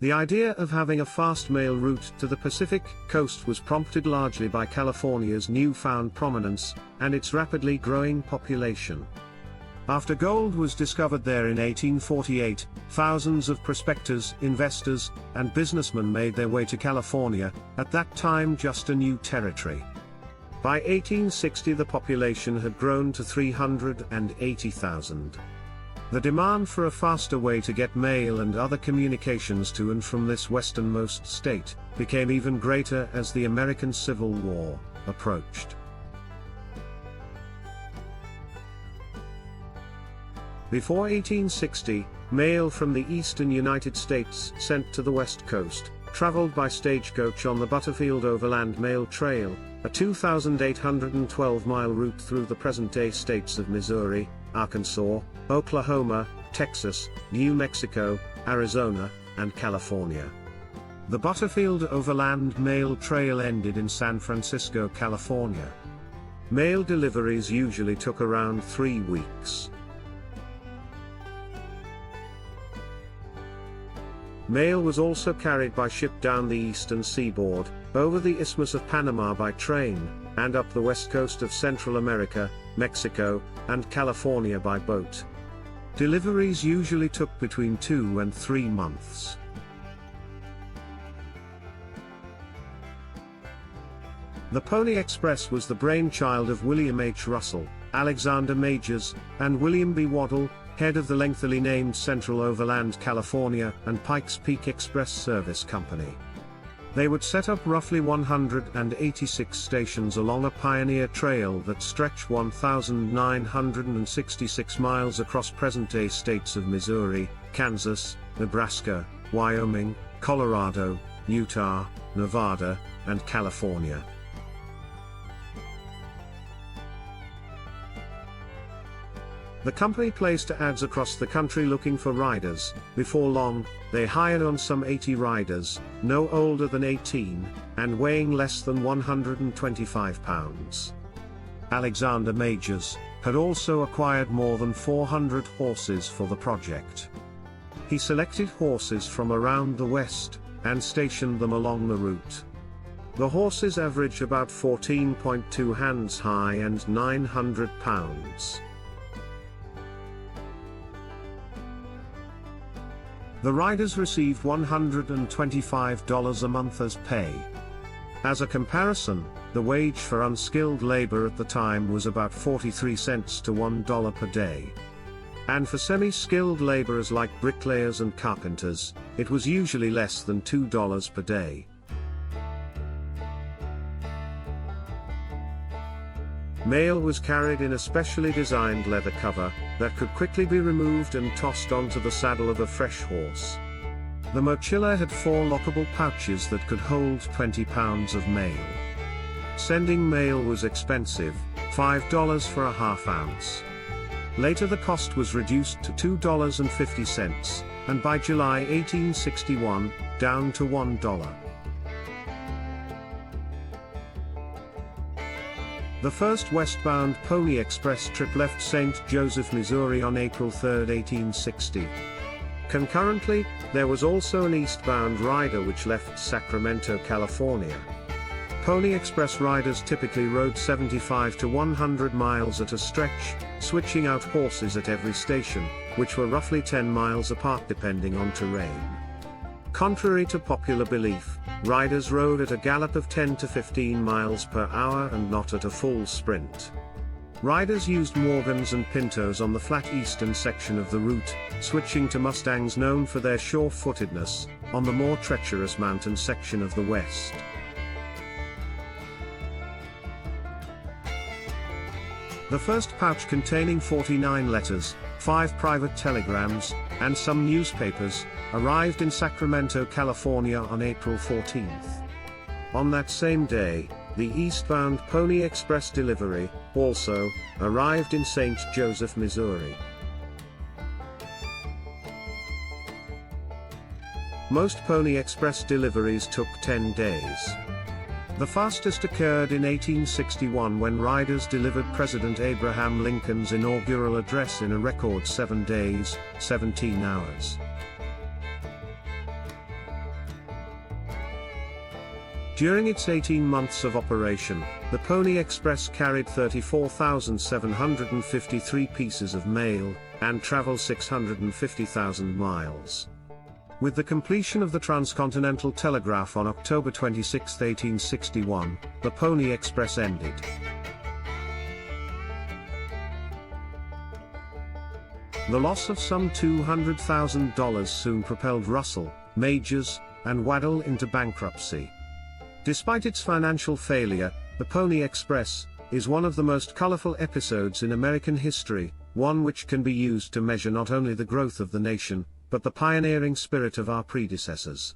The idea of having a fast mail route to the Pacific coast was prompted largely by California's newfound prominence and its rapidly growing population. After gold was discovered there in 1848, thousands of prospectors, investors, and businessmen made their way to California, at that time just a new territory. By 1860 the population had grown to 380,000. The demand for a faster way to get mail and other communications to and from this westernmost state became even greater as the American Civil War approached. Before 1860, mail from the eastern United States sent to the West Coast traveled by stagecoach on the Butterfield Overland Mail Trail, a 2,812-mile route through the present-day states of Missouri, Arkansas, Oklahoma, Texas, New Mexico, Arizona, and California. The Butterfield Overland Mail Trail ended in San Francisco, California. Mail deliveries usually took around 3 weeks. Mail was also carried by ship down the eastern seaboard, over the Isthmus of Panama by train, and up the west coast of Central America, Mexico, and California by boat. Deliveries usually took between 2 and 3 months. The Pony Express was the brainchild of William H. Russell, Alexander Majors, and William B. Waddell, head of the lengthily named Central Overland California and Pikes Peak Express Service Company. They would set up roughly 186 stations along a pioneer trail that stretched 1,966 miles across present-day states of Missouri, Kansas, Nebraska, Wyoming, Colorado, Utah, Nevada, and California. The company placed ads across the country looking for riders. Before long, they hired on some 80 riders, no older than 18, and weighing less than 125 pounds. Alexander Majors had also acquired more than 400 horses for the project. He selected horses from around the West, and stationed them along the route. The horses averaged about 14.2 hands high and 900 pounds. The riders received $125 a month as pay. As a comparison, the wage for unskilled labor at the time was about 43 cents to $1 per day. And for semi-skilled laborers like bricklayers and carpenters, it was usually less than $2 per day. Mail was carried in a specially designed leather cover that could quickly be removed and tossed onto the saddle of a fresh horse. The mochila had 4 lockable pouches that could hold 20 pounds of mail. Sending mail was expensive, $5 for a half ounce. Later the cost was reduced to $2.50, and by July 1861, down to $1. The first westbound Pony Express trip left St. Joseph, Missouri on April 3, 1860. Concurrently, there was also an eastbound rider which left Sacramento, California. Pony Express riders typically rode 75 to 100 miles at a stretch, switching out horses at every station, which were roughly 10 miles apart depending on terrain. Contrary to popular belief, riders rode at a gallop of 10 to 15 miles per hour and not at a full sprint. Riders used Morgans and Pintos on the flat eastern section of the route, switching to Mustangs known for their sure-footedness, on the more treacherous mountain section of the west. The first pouch containing 49 letters, 5 private telegrams, and some newspapers, arrived in Sacramento, California on April 14th. On that same day, the eastbound Pony Express delivery, also, arrived in St. Joseph, Missouri. Most Pony Express deliveries took 10 days. The fastest occurred in 1861 when riders delivered President Abraham Lincoln's inaugural address in a record 7 days, 17 hours. During its 18 months of operation, the Pony Express carried 34,753 pieces of mail, and traveled 650,000 miles. With the completion of the Transcontinental Telegraph on October 26, 1861, the Pony Express ended. The loss of some $200,000 soon propelled Russell, Majors, and Waddell into bankruptcy. Despite its financial failure, the Pony Express is one of the most colorful episodes in American history, one which can be used to measure not only the growth of the nation, but the pioneering spirit of our predecessors.